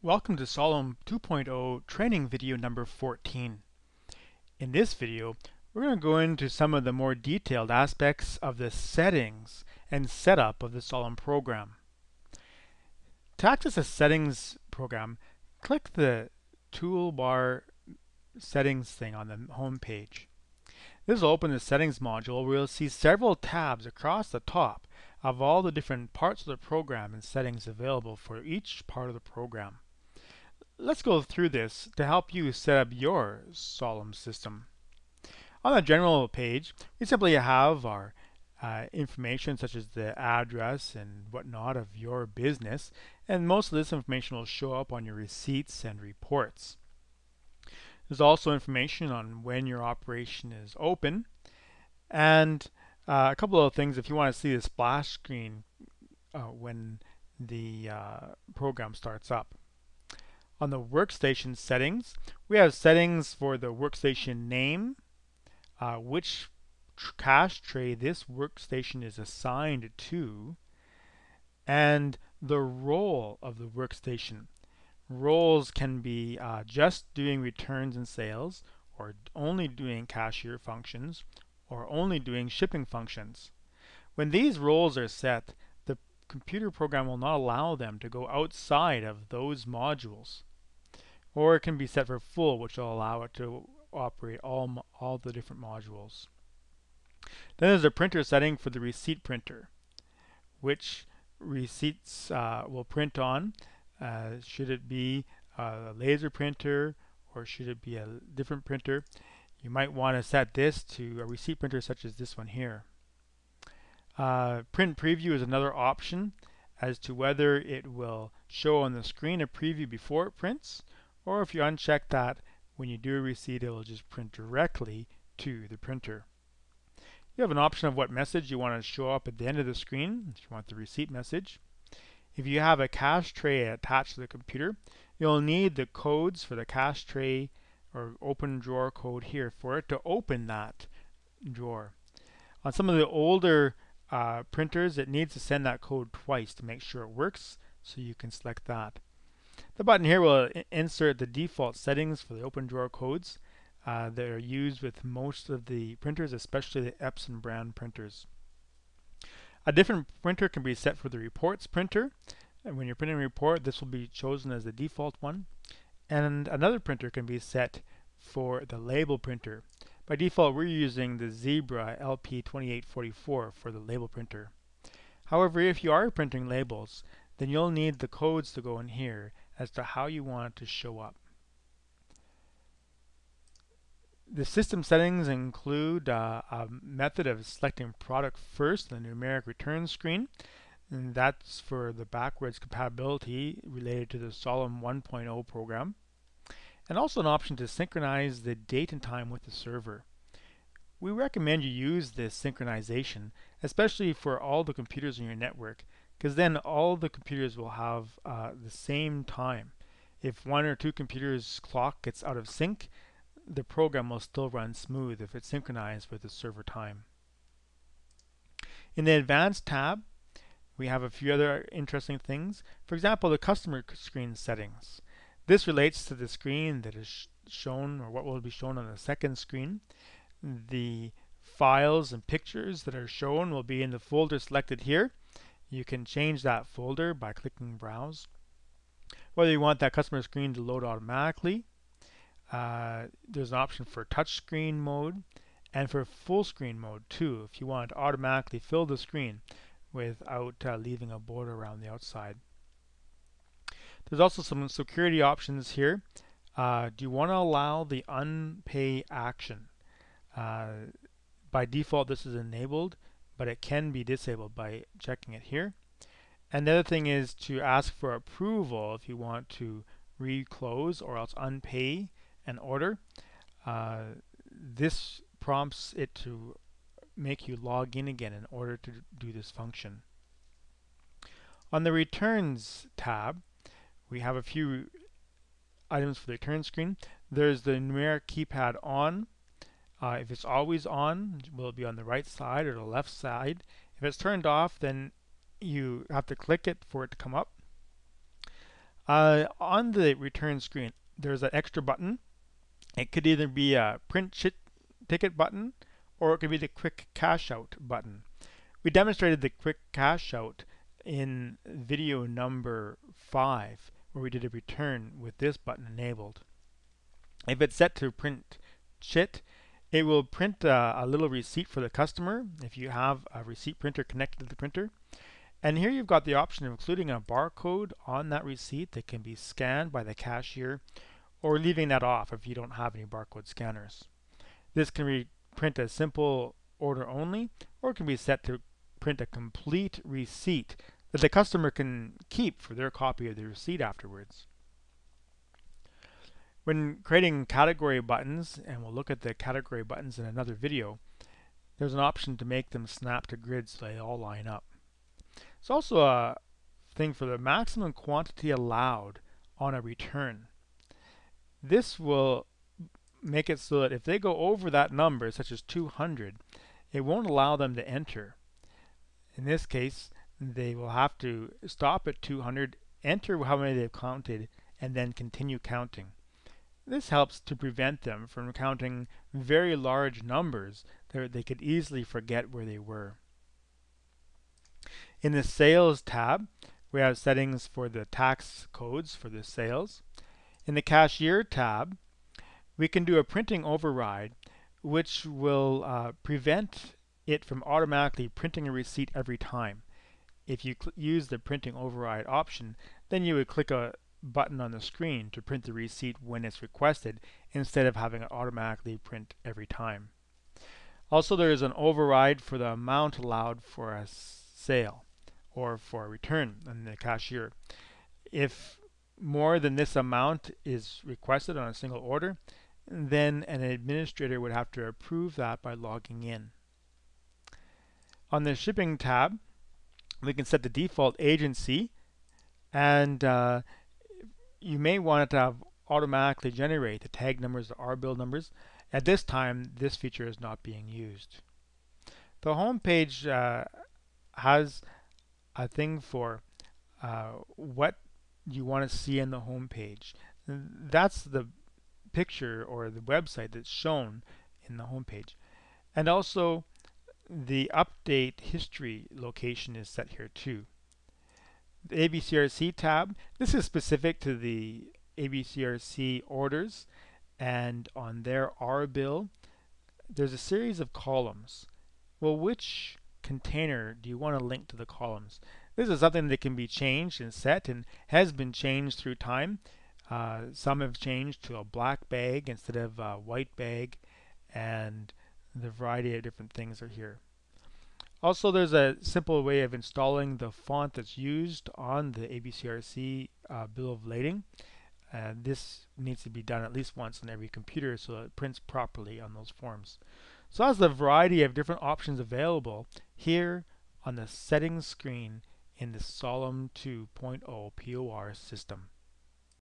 Welcome to Solum 2.0 training video number 14. In this video, we're going to go into some of the more detailed aspects of the settings and setup of the Solum program. To access the settings program, click the toolbar settings thing on the home page. This will open the settings module where you'll see several tabs across the top of all the different parts of the program and settings available for each part of the program. Let's go through this to help you set up your Solum system. On the general page, we simply have our information such as the address and whatnot of your business, and most of this information will show up on your receipts and reports. There's also information on when your operation is open, and a couple of things if you want to see the splash screen when the program starts up. On the workstation settings, we have settings for the workstation name, which cache tray this workstation is assigned to, and the role of the workstation. Roles can be just doing returns and sales, or only doing cashier functions, or only doing shipping functions. When these roles are set, the computer program will not allow them to go outside of those modules. Or it can be set for full, which will allow it to operate all the different modules. Then there's a printer setting for the receipt printer, which receipts will print on. Should it be a laser printer or should it be a different printer? You might want to set this to a receipt printer such as this one here. Print preview is another option as to whether it will show on the screen a preview before it prints, or if you uncheck that, when you do a receipt, it will just print directly to the printer. You have an option of what message you want to show up at the end of the screen, if you want the receipt message. If you have a cache tray attached to the computer, you'll need the codes for the cache tray or open drawer code here for it to open that drawer. On some of the older printers, it needs to send that code twice to make sure it works, so you can select that. The button here will insert the default settings for the open drawer codes that are used with most of the printers, especially the Epson brand printers. A different printer can be set for the reports printer, and when you're printing a report, this will be chosen as the default one. And another printer can be set for the label printer. By default, we're using the Zebra LP2844 for the label printer. However, if you are printing labels, then you'll need the codes to go in here as to how you want it to show up. The system settings include a method of selecting product first in the numeric return screen, and that's for the backwards compatibility related to the Solum 1.0 program, and also an option to synchronize the date and time with the server. We recommend you use this synchronization, especially for all the computers in your network, because then all the computers will have the same time. If one or two computers' clock gets out of sync, the program will still run smooth if it's synchronized with the server time. In the Advanced tab, we have a few other interesting things. For example, the customer screen settings. This relates to the screen that is shown, or what will be shown on the second screen. The files and pictures that are shown will be in the folder selected here. You can change that folder by clicking Browse. Whether you want that customer screen to load automatically, there's an option for touchscreen mode and for full screen mode too, if you want to automatically fill the screen without leaving a border around the outside. There's also some security options here. Do you want to allow the unpay action? By default, this is enabled, but it can be disabled by checking it here. And the other thing is to ask for approval if you want to reclose or else unpay an order. This prompts it to make you log in again in order to do this function. On the Returns tab, we have a few items for the return screen. There's the numeric keypad on. If it's always on, will it be on the right side or the left side? If it's turned off, then you have to click it for it to come up. On the return screen, there's an extra button. It could either be a ticket button or it could be the quick cash out button. We demonstrated the quick cash out in video number 5, where we did a return with this button enabled. If it's set to print chit, it will print a little receipt for the customer if you have a receipt printer connected to the printer. And here you've got the option of including a barcode on that receipt that can be scanned by the cashier, or leaving that off if you don't have any barcode scanners. This can print a simple order only, or it can be set to print a complete receipt that the customer can keep for their copy of the receipt afterwards. When creating category buttons, and we'll look at the category buttons in another video, there's an option to make them snap to grids so they all line up. It's also a thing for the maximum quantity allowed on a return. This will make it so that if they go over that number, such as 200, it won't allow them to enter. In this case, they will have to stop at 200, enter how many they've counted, and then continue counting. This helps to prevent them from counting very large numbers that they could easily forget where they were. In the Sales tab, we have settings for the tax codes for the sales. In the Cashier tab, we can do a printing override, which will prevent it from automatically printing a receipt every time. If you use the printing override option, then you would click a button on the screen to print the receipt when it's requested, instead of having it automatically print every time. Also, there is an override for the amount allowed for a sale or for a return in the cashier. If more than this amount is requested on a single order, then an administrator would have to approve that by logging in. On the Shipping tab, we can set the default agency, and you may want it to have automatically generate the tag numbers, the R-bill numbers. At this time, this feature is not being used. The home page has a thing for what you want to see in the home page. That's the picture or the website that's shown in the home page. And also the update history location is set here too. The ABCRC tab, this is specific to the ABCRC orders, and on their R bill, there's a series of columns. Well, which container do you want to link to the columns? This is something that can be changed and set, and has been changed through time. Some have changed to a black bag instead of a white bag, and the variety of different things are here. Also, there's a simple way of installing the font that's used on the ABCRC bill of lading. This needs to be done at least once on every computer so that it prints properly on those forms. So that's the variety of different options available here on the settings screen in the Solum 2.0 POR system.